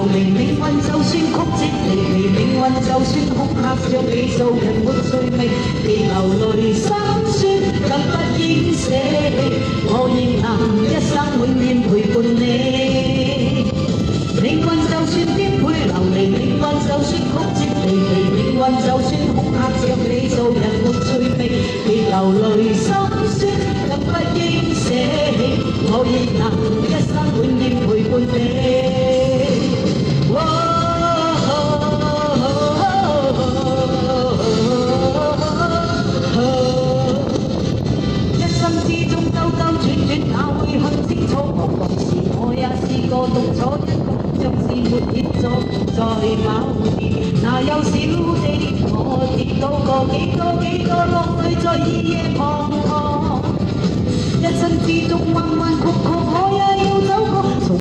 零，命運就算曲折離奇，命運就算恐嚇着你做人沒趣味，別流淚心酸，更不應捨棄，我亦能一生永遠陪伴你。命運就算顛沛流離，命運就算曲折離奇，命運就算恐嚇着你做人沒趣味，別流淚心酸，更不應捨棄，我亦能一生永遠陪伴你。一生之中兜兜轉轉，哪會看清楚？彷徨時我也試過獨坐一個，像是沒協助在某年，哪有小地我跌倒過幾個落淚在夜夜彷徨。一生之中彎彎曲曲，我也要